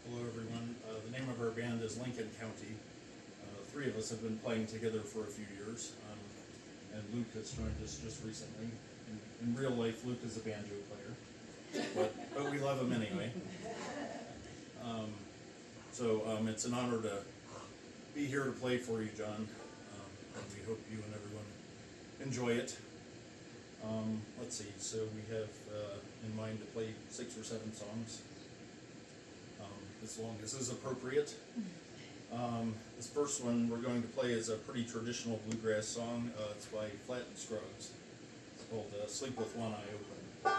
Hello everyone. The name of our band is Lincoln County. Three of us have been playing together for a few years, and Luke has joined us just recently. In real life, Luke is a banjo player, but we love him anyway. It's an honor to be here to play for you, John, and we hope you and everyone enjoy it. Let's see, so we have in mind to play 6 or 7 songs, as long as is appropriate. This first one we're going to play is a pretty traditional bluegrass song. It's by Flat and Scruggs. It's called Sleep With One Eye Open.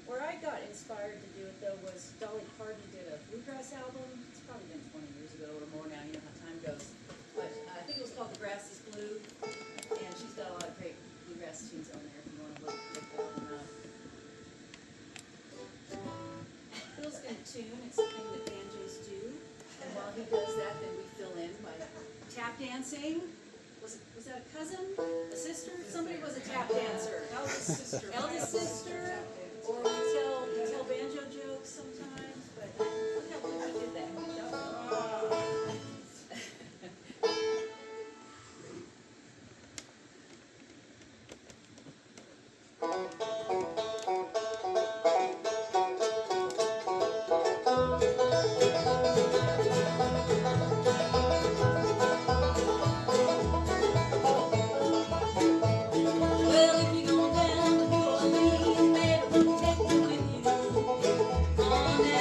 Where I got inspired to do it though was Dolly Parton did a Bluegrass album. It's probably been 20 years ago or more now, you know how time goes. But I think it was called The Grass is Blue, and she's got a lot of great bluegrass tunes on there if you want to look that one up. Bill's going to tune, it's the thing that banjos do, and while he does that, then we fill in by tap dancing. Was that a cousin? A sister? Somebody was a tap dancer. Eldest sister. Eldest sister. Or we tell banjo jokes sometimes, but look how quick we did that. Well, if you go down to New Orleans, baby, take me with you on that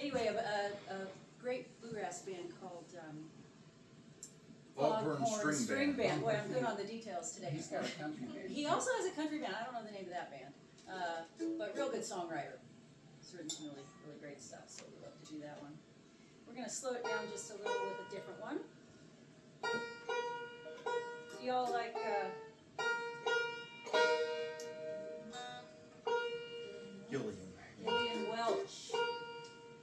Anyway, a great bluegrass band called Foghorn String Band. Boy, I'm good on the details today. He's got a country band. He also has a country band. I don't know the name of that band, but real good songwriter. He's written some really, really great stuff. So we love to do that one. We're gonna slow it down just a little with a different one. Do y'all like? Gillian Welch.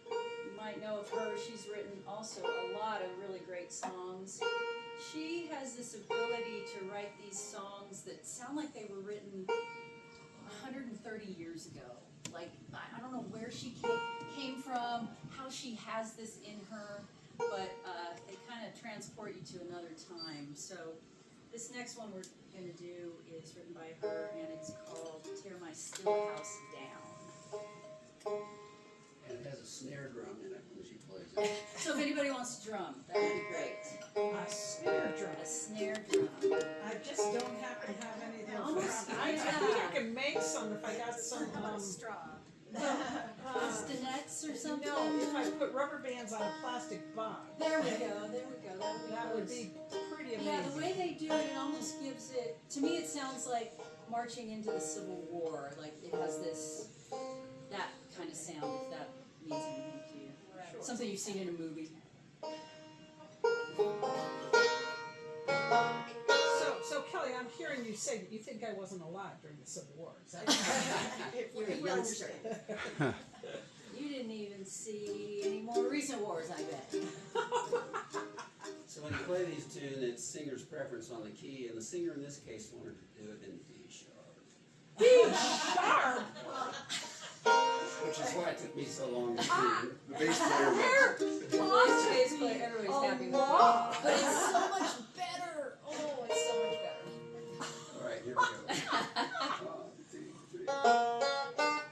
You might know of her. She's written also a lot of really great songs. She has this ability to write these songs that sound like they were written 130 years ago. Like, I don't know where she came from, how she has this in her, but they kind of transport you to another time. So this next one we're going to do is written by her, and it's called Tear My Still House Down. And it has a snare drum in it when she plays it. So if anybody wants to drum, that would be great. A snare drum. A snare drum. I just don't happen to have any of those. Almost, I think I could make some if I got some, straw. uh, Stinets or something? no, if I put rubber bands on a plastic box. There we go. That would be pretty amazing. Yeah, the way they do it, it almost gives it, to me it sounds like marching into the Civil War. Like it has this, that kind of sound, if that means anything to you. Sure. Something you've seen in a movie. So Kelly, I'm hearing you say that you think I wasn't alive during the Civil War. Is that You're a youngster. You didn't even see any more recent wars, I bet. So when you play these tunes, it's singer's preference on the key, and the singer in this case wanted to do it in D sharp. D sharp? Which is why it took me so long to tune. The bass player Basically, everybody's happy with it. But it's so much better. Oh, it's so much better. All right, here we go. 1, 2, 3.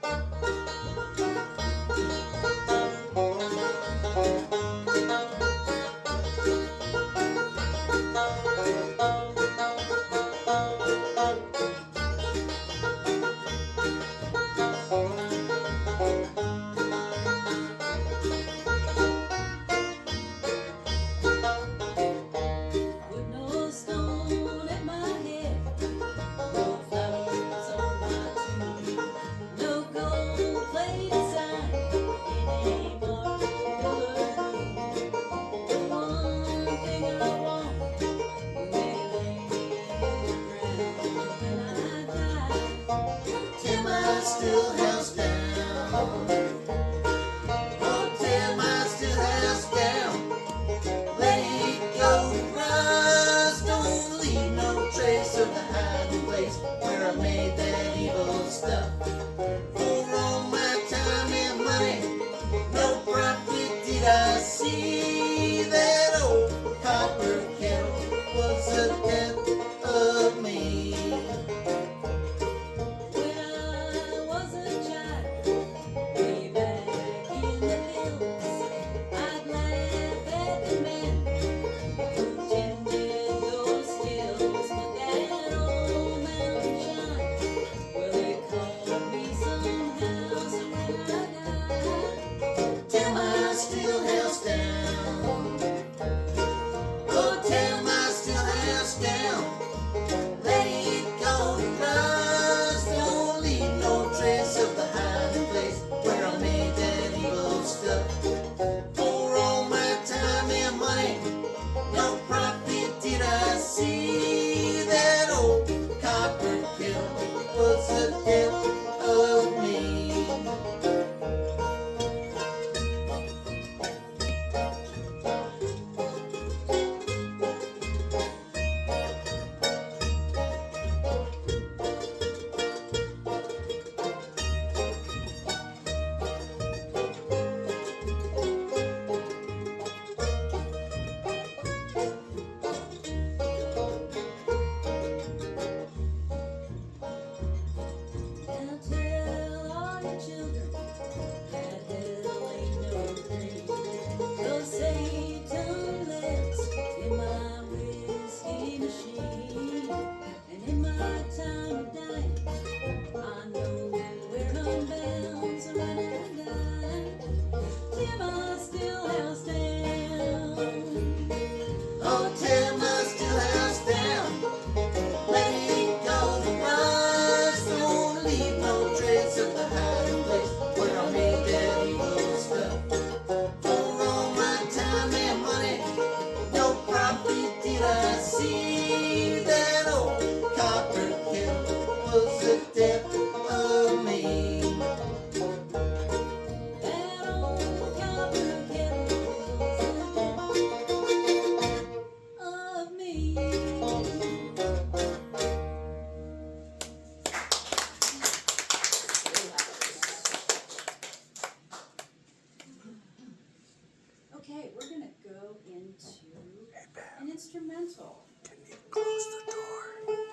instrumental. Can you close the door?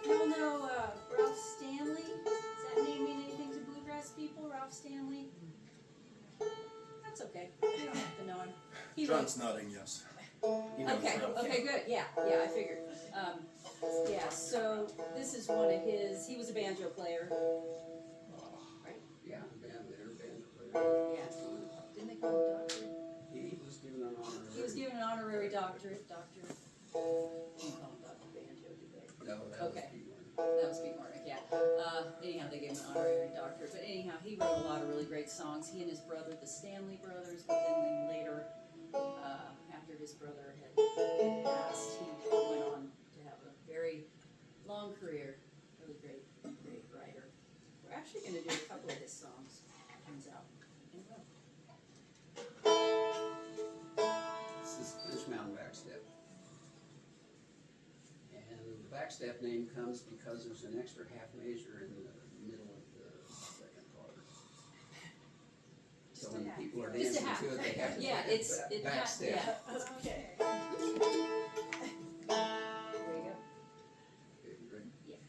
Y'all know Ralph Stanley? Does that name mean anything to bluegrass people? Ralph Stanley? That's okay. You don't have to know him. He wrote- John's nodding yes. He knows Okay, Ralph. okay, good, yeah, I figured. Yeah, so this is one of his, he was a banjo player, right? Yeah, band player. Yeah. Didn't they call him doctor? He was given an honorary. He was given an honorary doctorate, doctor. They didn't call him Dr. Banjo, did they? No, that was Okay. Pete Warner. That was Pete Warnick, yeah. Anyhow, they gave him an honorary doctorate, but anyhow, he wrote a lot of really great songs. He and his brother, the Stanley brothers, but then later, after his brother had passed, he went on to have a very long career. Really great, great writer. We're actually going to do a couple of his songs. Turns out. in a row. This is Finch Mountain Backstep. And the backstep name comes because there's an extra half measure in the middle of the second part. So when people are Just a dancing half. to it, they have to Yeah, do it's that it. backstep. Yeah. Okay. There you go. Okay, you ready? Yeah.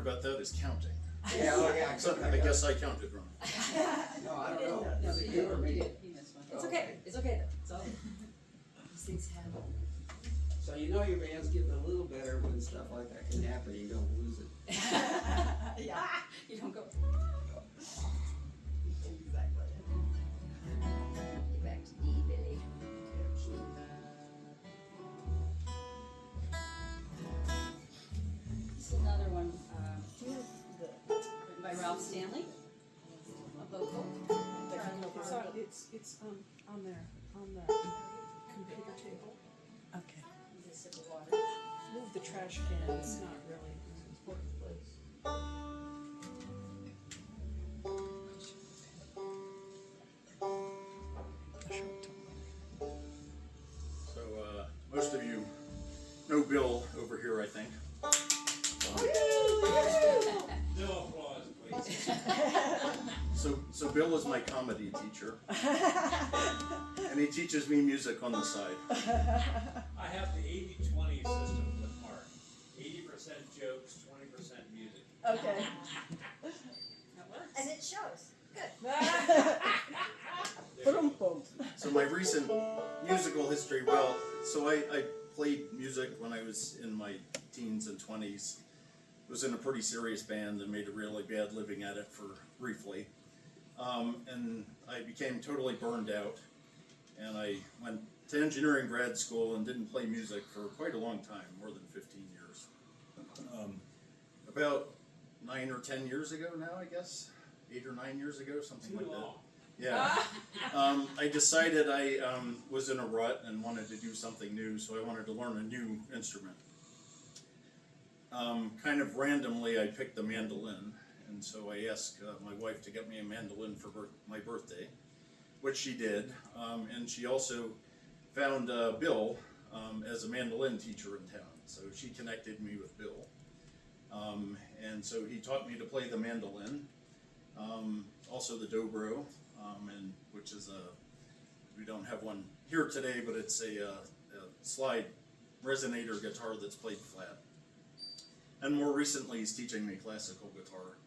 about that is counting. Yeah, oh, yeah. So I guess I counted wrong. No, I don't know. No, Was but it you you or me? you missed one. It's okay, it's okay though, it's all, these things happen. So you know your band's getting a little better when stuff like that can happen, you don't lose it. Yeah, you don't go. Exactly. Get back to D, Billy. This is another one, written by Ralph Stanley. Vocal. It's on there, on the computer table. Okay. Need a sip of water. Move the trash can, it's not really an important place. So, most of you know Bill over here, I think. No applause, please. So Bill is my comedy teacher, and he teaches me music on the side. I have the 80-20 system with Mark. 80% jokes, 20% music. Okay. That works. And it shows. Good. Boom, boom. So my recent musical history, well, so I played music when I was in my teens and 20s. Was in a pretty serious band and made a really bad living at it for briefly. And I became totally burned out. And I went to engineering grad school and didn't play music for quite a long time, more than 15 years. About 9 or 10 years ago now, I guess. 8 or 9 years ago, something like that. Yeah. I decided I was in a rut and wanted to do something new, so I wanted to learn a new instrument. Kind of randomly, I picked the mandolin, and so I asked my wife to get me a mandolin for my birthday, which she did, and she also found Bill as a mandolin teacher in town, so she connected me with Bill, and so he taught me to play the mandolin, also the dobro, and which is we don't have one here today, but it's a slide resonator guitar that's played flat. And more recently, he's teaching me classical guitar,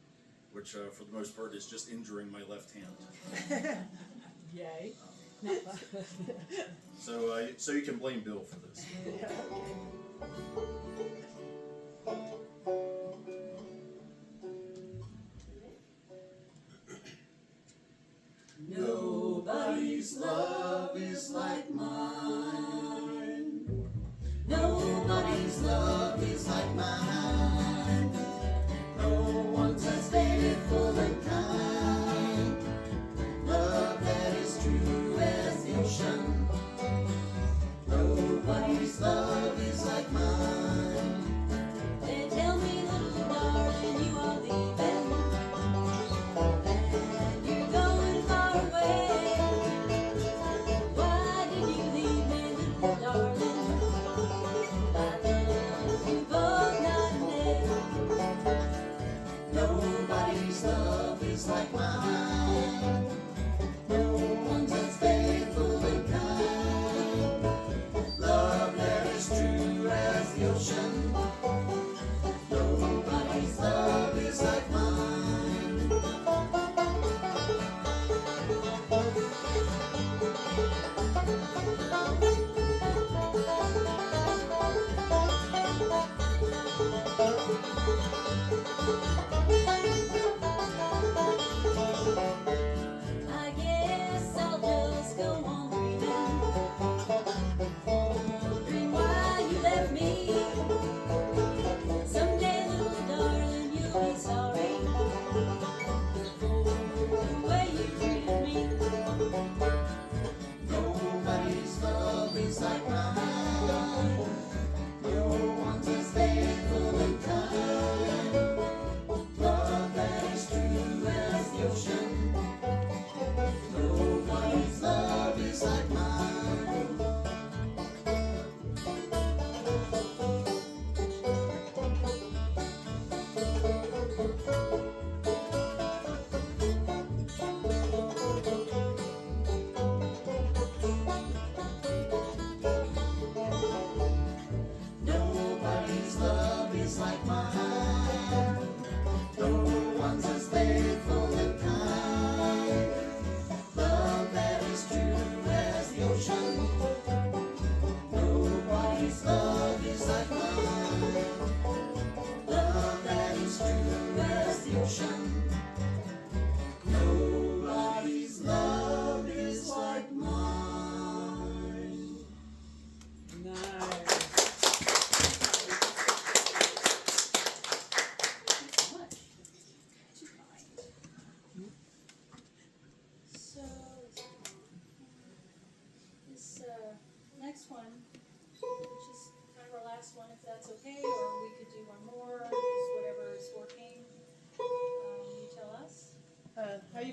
which for the most part is just injuring my left hand. Yay. So you can blame Bill for this. Nobody's love is like mine. Nobody's love is like mine. No one's as faithful and kind. Love that is true as the ocean. Nobody's love is like mine.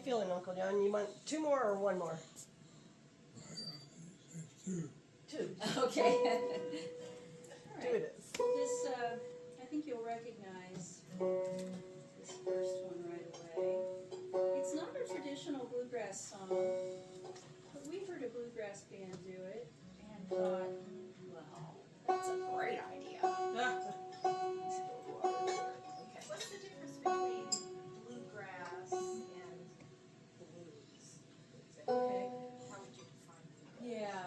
you feeling, Uncle John? You want 2 more or 1 more? Two. Okay. All Two right. it is. This, I think you'll recognize this first one right away. It's not a traditional bluegrass song, but we heard a bluegrass band do it and thought, well, that's a great idea. What's the difference between bluegrass and blues? Okay. How would you define bluegrass? Yeah.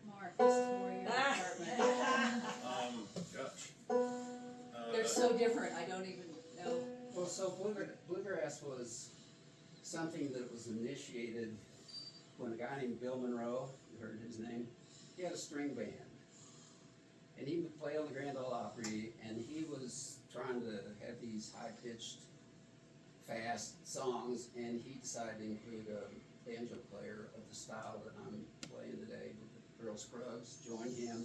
Mark, this is more your department. Gosh. They're so different, I don't even know. Well, so bluegrass was something that was initiated when a guy named Bill Monroe, you heard his name, he had a string band. And he would play on the Grand Ole Opry, and he was trying to have these high-pitched, fast songs, and he decided to include a banjo player of the style that I'm playing today. Earl Scruggs joined him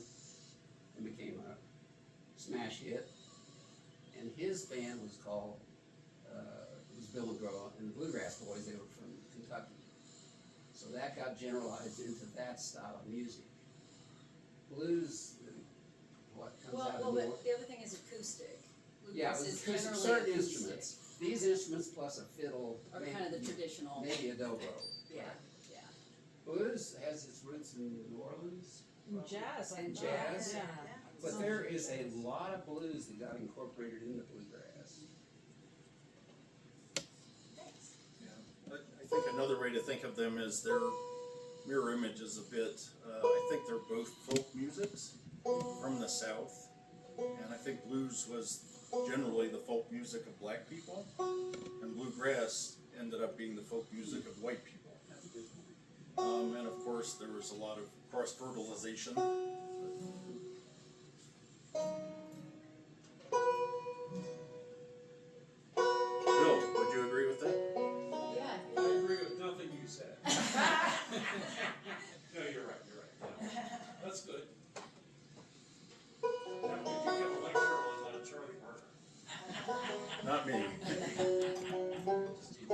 and became a smash hit. And his band was called, it was Bill Monroe and the Bluegrass Boys. They were from Kentucky. So that got generalized into that style of music. Blues, what comes out Well, of but North. the other thing is acoustic. Yeah, Bluegrass it is was generally certain acoustic. instruments. These instruments plus a fiddle. Are kind of the traditional. Maybe a dobro. Yeah, yeah. Blues has its roots in New Orleans. Jazz, I And thought. jazz. Yeah. But there is a lot of blues that got incorporated into bluegrass. I think another way to think of them is their mirror image is a bit, I think they're both folk musics from the South. And I think blues was generally the folk music of black people, and bluegrass ended up being the folk music of white people. And of course, there was a lot of cross-fertilization. Bill, would you agree with that? Yeah. I agree with nothing you said. No, you're right, no, that's good. Now, could you give a lecture on Charlie Parker? Not me. Just you.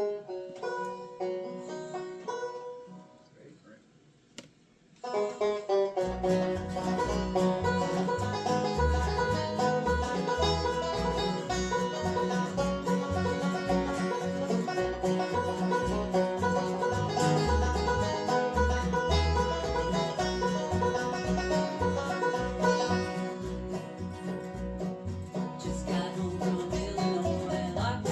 Just got home from Illinois, locked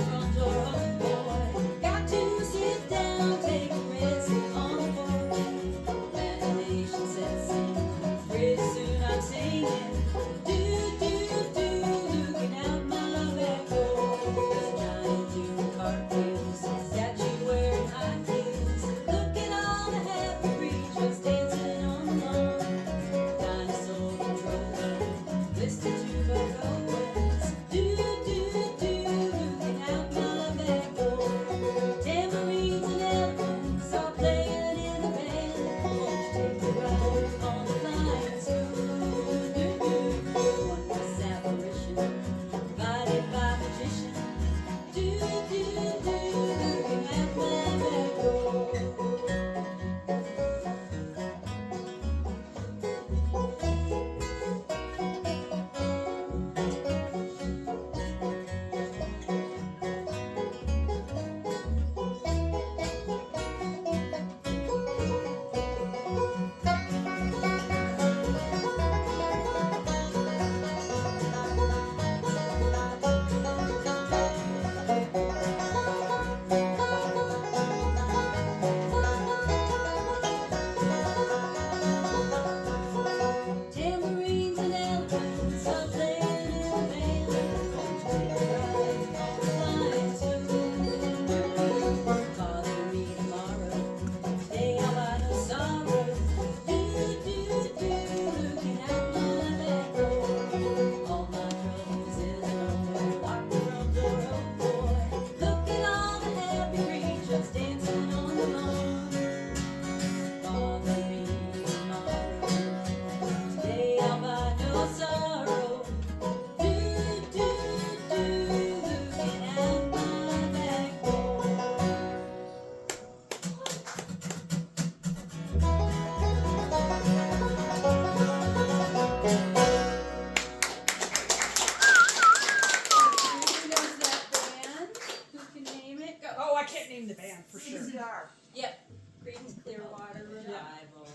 band for sure. CCR. Yep, Creedence Clearwater Revival.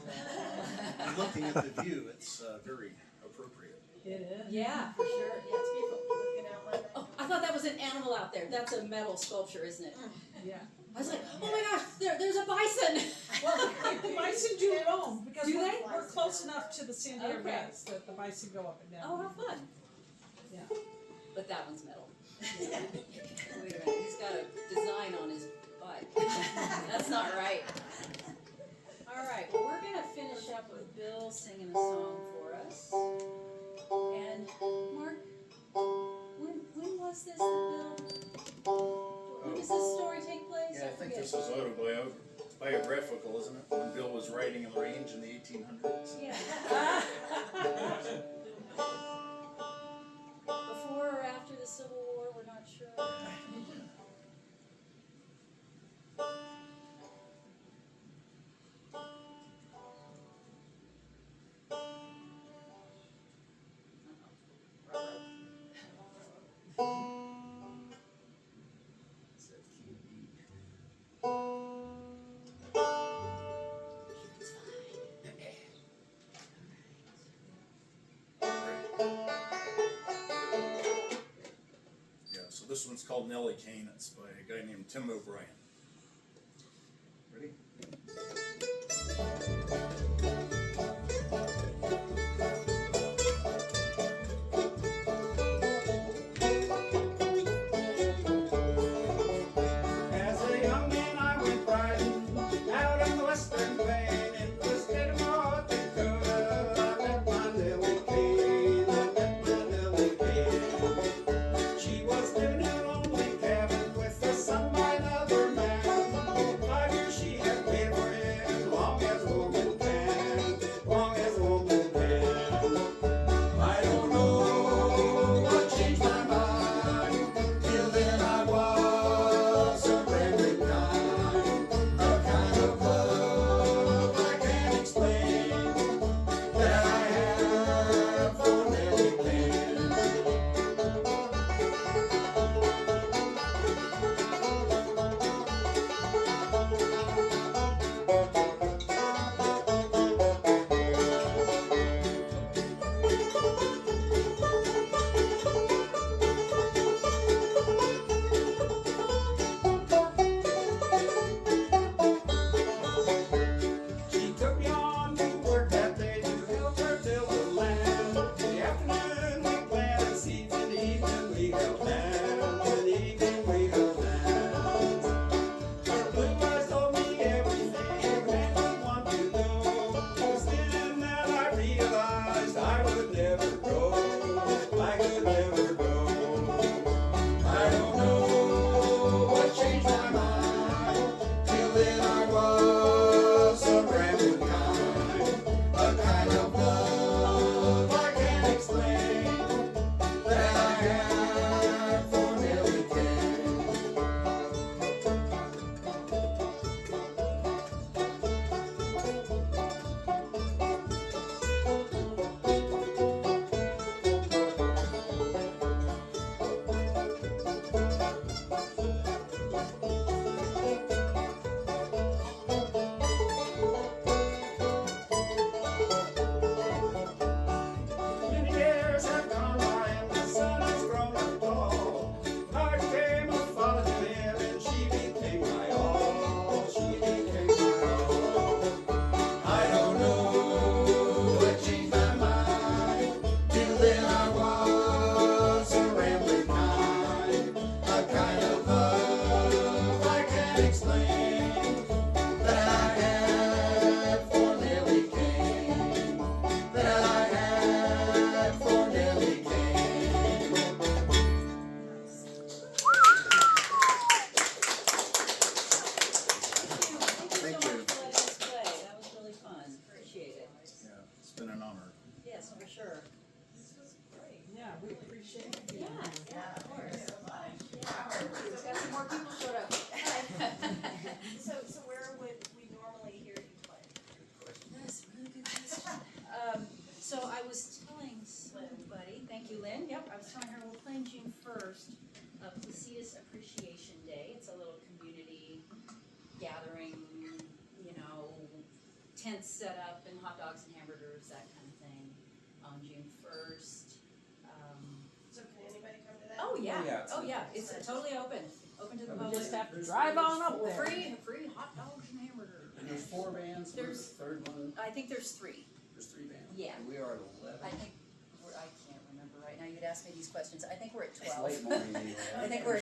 And looking at the view, it's very appropriate. It is. Yeah, for sure, yeah, it's beautiful. Looking out one Oh, I thought that was an animal out there. That's a metal sculpture, isn't it? Yeah. I was like, oh my gosh, there's a bison. Well, the bison do roam because Do we're, they? we're close enough to the Sandia Okay. Reds that the bison go up and down. Oh, how fun. Yeah. But that one's metal. Wait a minute, he's got a design on his butt. That's not right. All right, well, we're gonna finish up with Bill singing a song for us. And Mark, when was this that Bill? When does this story take place? Yeah, I think forget. this was autobiographical, isn't it? When Bill was riding in the range in the 1800s. Yeah. Before or after the Civil War, we're not sure. So QB. Yeah, so this one's called Nellie Kane. It's by a guy named Tim O'Brien. Ready? As a young man I went riding out on the western plain in the state of North Dakota. I met my Nellie Kane, I met my Nellie Kane. She was living in a lonely cabin with a son by another man. 5 years she had paid for it, long as a woman can, long as a woman can. I don't know what changed my mind, till then I was a friendly kind, a kind of love I can't explain, that I have for Nellie Kane. She took me on to work that day to help her till the land. In the afternoon we planted seeds, in the evening we held hands, in the evening we held hands. Her blue eyes told me everything a man would want to know. It was then that I realized I would never go, I could never go. I don't know what changed my mind, till then I was a brand new kind, a kind of love I can't explain, that I had for Nellie Kane. Many years have gone by and the sun has grown up tall. I became a father to him and she became my all. She became my all. I don't know what changed my mind, till then I was a rambling kind, a kind of love I can't explain, that I had for Nellie Kane, that I had for Nellie Kane. Thank you so much for letting us play. That was really fun. Appreciate it. Yeah, it's been an honor. Yes, for sure. Yeah, we appreciate it. Yeah, yeah, of course. Yeah, we've got some more people showed up. So where would we normally hear you play? That's a really good question. So I was telling somebody, thank you, Lynn, yep, I was telling her we're playing June 1st, Placitas Appreciation Day. It's a little community gathering, you know, tents set up and hot dogs and hamburgers, that kind of thing, on June 1st. So can anybody come to that? Oh, yeah, Yeah, oh, yeah, it's totally open to the We We public. just have to There's- drive on up there's there. Free hot dogs and hamburgers. And there's 4 bands, where's There's- the third one? I think there's 3. There's 3 bands. Yeah. And we are at 11. I think, I can't remember right now, you'd ask me these questions, I think we're at It's 12. late morning anyway. I think we're